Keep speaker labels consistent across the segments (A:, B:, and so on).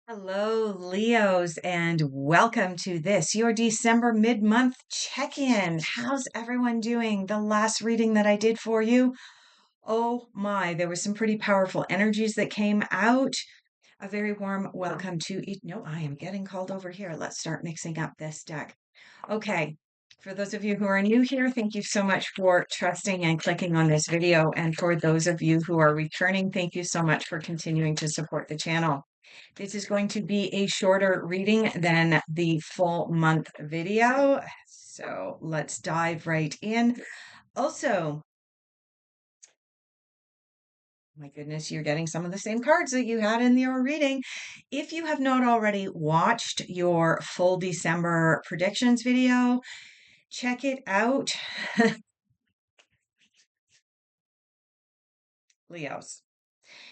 A: Hello, Leos, and welcome to this, your December mid-month check-in. How's everyone doing? The last reading that I did for you, oh my, there was some pretty powerful energies that came out. A very warm welcome to each. No, I am getting called over here. Let's start mixing up this deck. Okay, for those of you who are new here, thank you so much for trusting and clicking on this video. And for those of you who are returning, thank you so much for continuing to support the channel. This is going to be a shorter reading than the full month video. So let's dive right in. Also, my goodness, you're getting some of the same cards that you had in your reading. If you have not already watched your full December predictions video, check it out. Leos.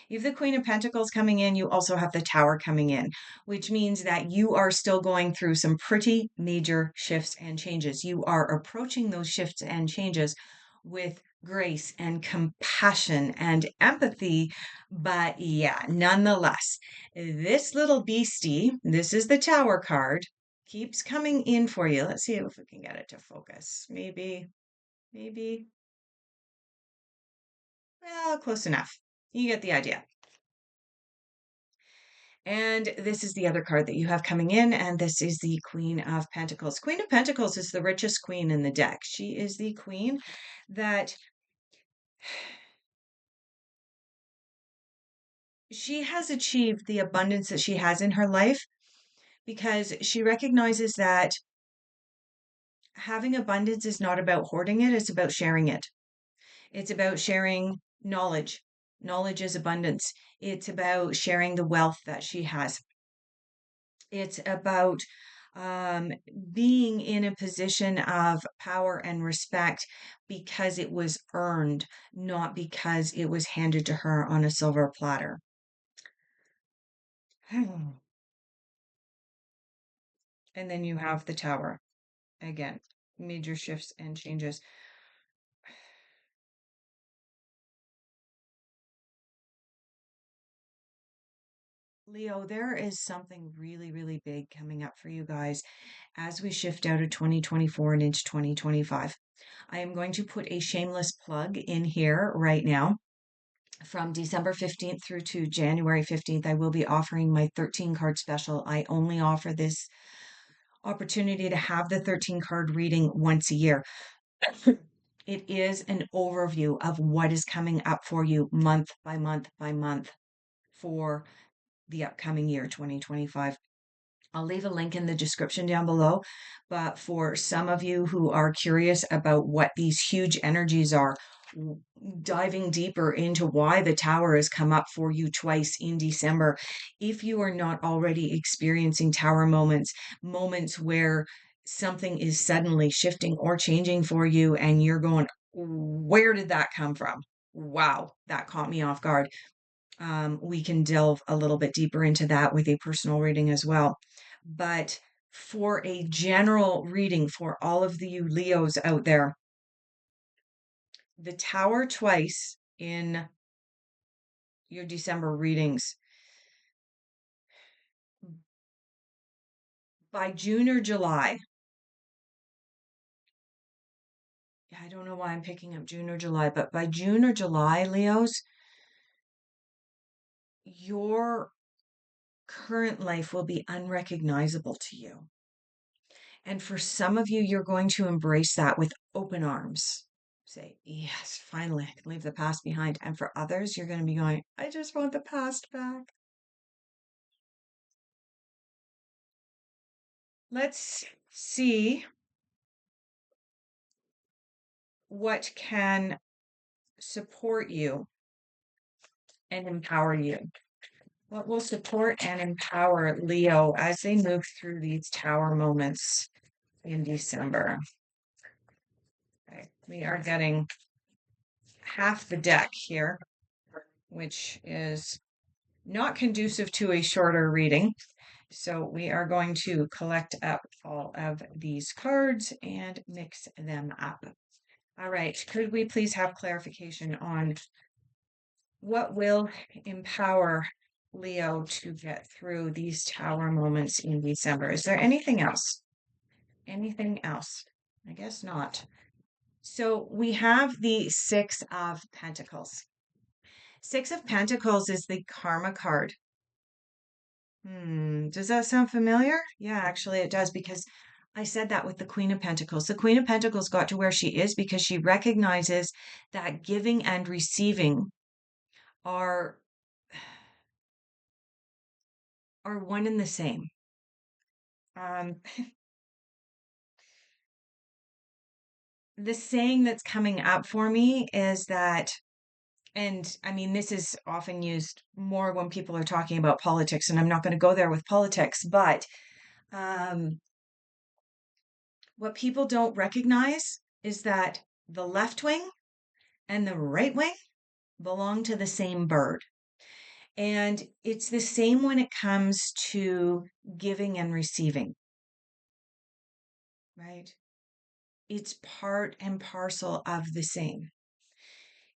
A: You have the Queen of Pentacles coming in. You also have the Tower coming in, which means that you are still going through some pretty major shifts and changes. You are approaching those shifts and changes with grace and compassion and empathy. But yeah, nonetheless, this little beastie, this is the Tower card, keeps coming in for you. Let's see if we can get it to focus. Maybe, well, close enough. You get the idea. And this is the other card that you have coming in, and this is the Queen of Pentacles. Queen of Pentacles is the richest queen in the deck. She is the queen that she has achieved the abundance that she has in her life because she recognizes that having abundance is not about hoarding it, it's about sharing it. It's about sharing knowledge. Knowledge is abundance. It's about sharing the wealth that she has. It's about um, being in a position of power and respect because it was earned, not because it was handed to her on a silver platter. And then you have the Tower. Again, major shifts and changes. Leo, there is something really, really big coming up for you guys as we shift out of 2024 and into 2025. I am going to put a shameless plug in here right now. From December 15th through to January 15th, I will be offering my 13 card special. I only offer this opportunity to have the 13 card reading once a year. It is an overview of what is coming up for you month by month by month for the upcoming year, 2025. I'll leave a link in the description down below. But for some of you who are curious about what these huge energies are, diving deeper into why the Tower has come up for you twice in December, if you are not already experiencing Tower moments, moments where something is suddenly shifting or changing for you, and you're going, where did that come from? Wow, that caught me off guard. We can delve a little bit deeper into that with a personal reading as well. But for a general reading for all of you Leos out there, the Tower twice in your December readings. By June or July, I don't know why I'm picking up June or July, but by June or July, Leos, your current life will be unrecognizable to you. And for some of you, you're going to embrace that with open arms. Say, yes, finally, I can leave the past behind. And for others, you're going to be going, I just want the past back. Let's see what can support you and empower you. What will support and empower Leo as they move through these Tower moments in December? Okay, we are getting half the deck here, which is not conducive to a shorter reading. So we are going to collect up all of these cards and mix them up. All right, could we please have clarification on what will empower Leo, to get through these tower moments in December? Is there anything else? Anything else? I guess not. So we have the Six of Pentacles. Six of Pentacles is the karma card. Does that sound familiar? Yeah, actually it does, because I said that with the Queen of Pentacles. The Queen of Pentacles got to where she is because she recognizes that giving and receiving are one and the same. Um, the saying that's coming up for me is that, and I mean, this is often used more when people are talking about politics, and I'm not going to go there with politics, but um, what people don't recognize is that the left wing and the right wing belong to the same bird. And it's the same when it comes to giving and receiving, right? It's part and parcel of the same.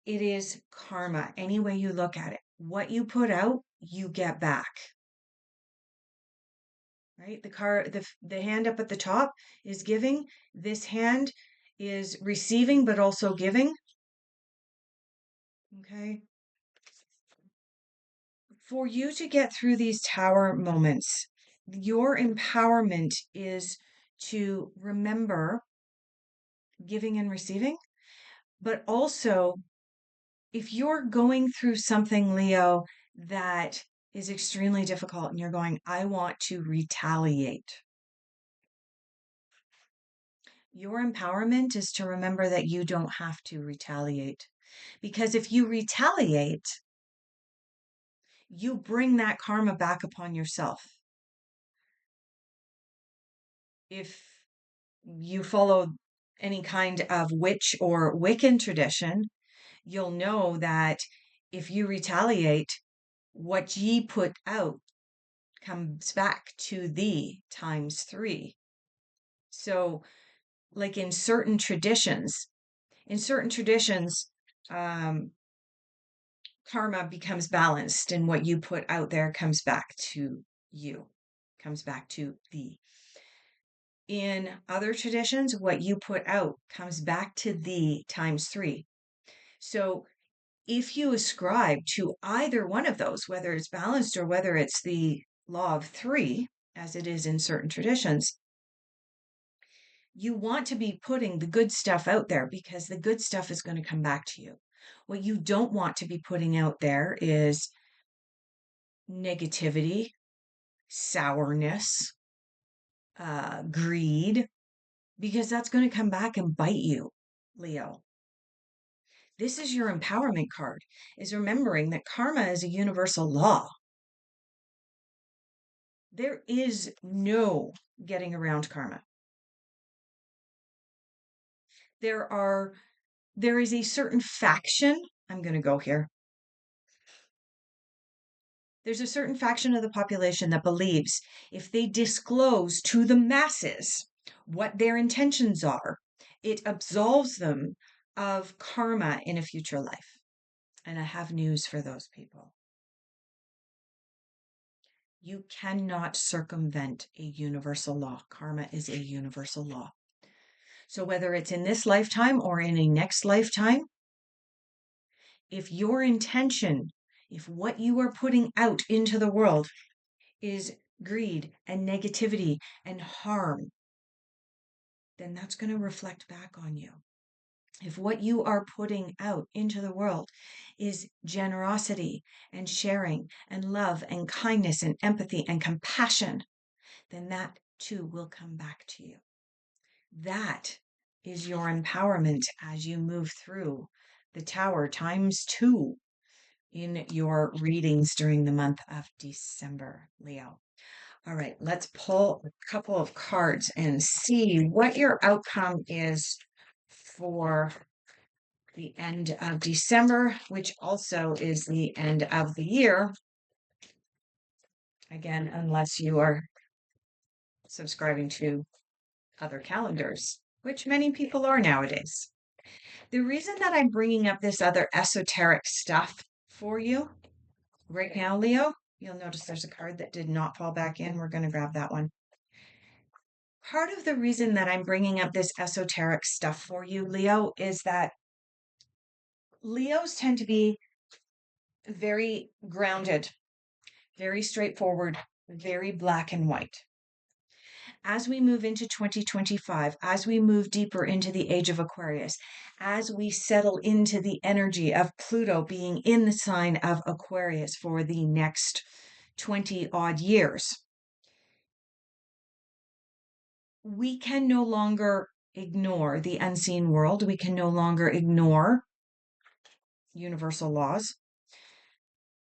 A: It is karma, any way you look at it. What you put out, you get back. Right? The hand up at the top is giving. This hand is receiving, but also giving. Okay. For you to get through these tower moments, your empowerment is to remember giving and receiving, but also if you're going through something, Leo, that is extremely difficult and you're going, I want to retaliate. Your empowerment is to remember that you don't have to retaliate. Because if you retaliate, you bring that karma back upon yourself. If you follow any kind of witch or Wiccan tradition, you'll know that if you retaliate, what ye put out comes back to thee times three. So, like in certain traditions, um, karma becomes balanced, and what you put out there comes back to you, comes back to thee. In other traditions, what you put out comes back to thee times three. So if you ascribe to either one of those, whether it's balanced or whether it's the law of three, as it is in certain traditions, you want to be putting the good stuff out there because the good stuff is going to come back to you. What you don't want to be putting out there is negativity, sourness, greed, because that's going to come back and bite you, Leo. This is your empowerment card, is remembering that karma is a universal law. There is no getting around karma. There is a certain faction, I'm going to go here. There's a certain faction of the population that believes if they disclose to the masses what their intentions are, it absolves them of karma in a future life. And I have news for those people. You cannot circumvent a universal law. Karma is a universal law. So whether it's in this lifetime or in a next lifetime, if your intention, if what you are putting out into the world is greed and negativity and harm, then that's going to reflect back on you. If what you are putting out into the world is generosity and sharing and love and kindness and empathy and compassion, then that too will come back to you. That is your empowerment as you move through the tower times two in your readings during the month of December, Leo. All right, let's pull a couple of cards and see what your outcome is for the end of December, which also is the end of the year. Again, unless you are subscribing to other calendars, which many people are nowadays. The reason that I'm bringing up this other esoteric stuff for you right now, Leo, You'll notice there's a card that did not fall back in. We're going to grab that one. Part of the reason that I'm bringing up this esoteric stuff for you, Leo, is that Leos tend to be very grounded, very straightforward, very black and white. As we move into 2025, as we move deeper into the age of Aquarius, as we settle into the energy of Pluto being in the sign of Aquarius for the next 20 odd years, we can no longer ignore the unseen world. We can no longer ignore universal laws.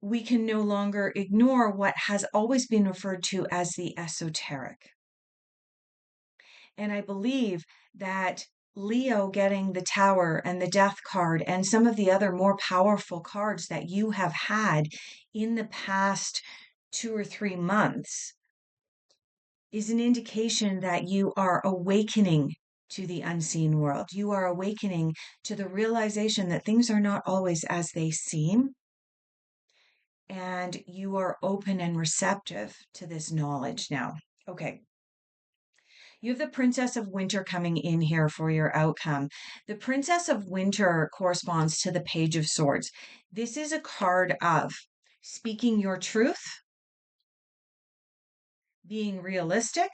A: We can no longer ignore what has always been referred to as the esoteric. And I believe that Leo getting the Tower and the Death card and some of the other more powerful cards that you have had in the past 2 or 3 months is an indication that you are awakening to the unseen world. You are awakening to the realization that things are not always as they seem. And you are open and receptive to this knowledge now. Okay. You have the Princess of Winter coming in here for your outcome. The Princess of Winter corresponds to the Page of Swords. This is a card of speaking your truth, being realistic.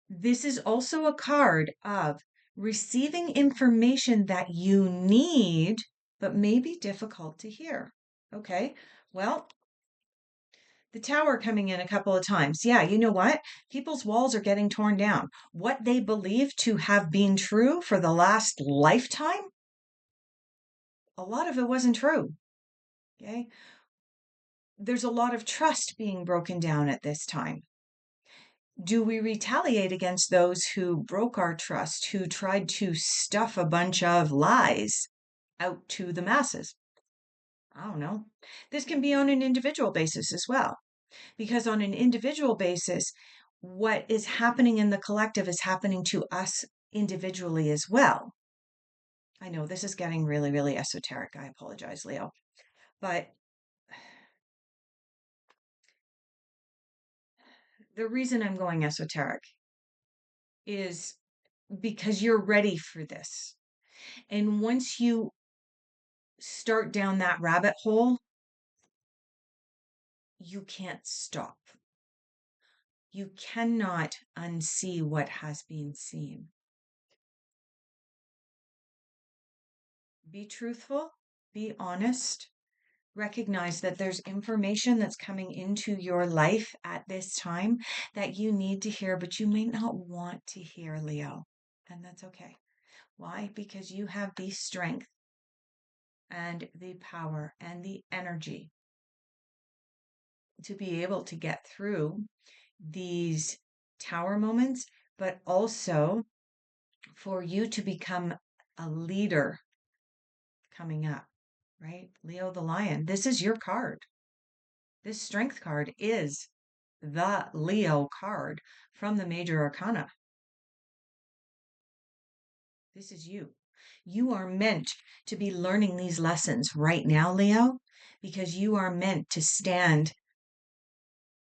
A: This is also a card of receiving information that you need, but may be difficult to hear. Okay, well, the Tower coming in a couple of times. Yeah, you know what? People's walls are getting torn down. What they believe to have been true for the last lifetime, a lot of it wasn't true. Okay. There's a lot of trust being broken down at this time. Do we retaliate against those who broke our trust, who tried to stuff a bunch of lies out to the masses? I don't know. This can be on an individual basis as well. Because on an individual basis, what is happening in the collective is happening to us individually as well. I know this is getting really, really esoteric. I apologize, Leo. But the reason I'm going esoteric is because you're ready for this. And once you start down that rabbit hole, you can't stop. You cannot unsee what has been seen. Be truthful, be honest, recognize that there's information that's coming into your life at this time that you need to hear, but you may not want to hear, Leo. And that's okay. Why? Because you have the strength and the power and the energy to be able to get through these Tower moments, but also for you to become a leader coming up, right? Leo the Lion, this is your card. This strength card is the Leo card from the Major Arcana. This is you. You are meant to be learning these lessons right now, Leo, because you are meant to stand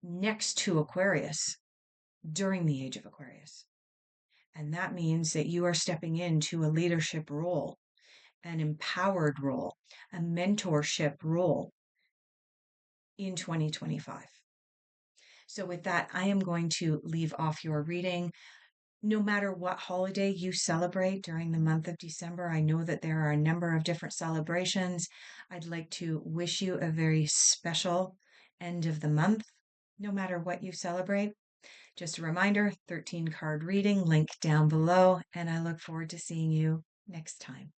A: next to Aquarius during the age of Aquarius. And that means that you are stepping into a leadership role, an empowered role, a mentorship role in 2025. So with that, I am going to leave off your reading. No matter what holiday you celebrate during the month of December, I know that there are a number of different celebrations. I'd like to wish you a very special end of the month, no matter what you celebrate. Just a reminder, 13 card reading, link down below, and I look forward to seeing you next time.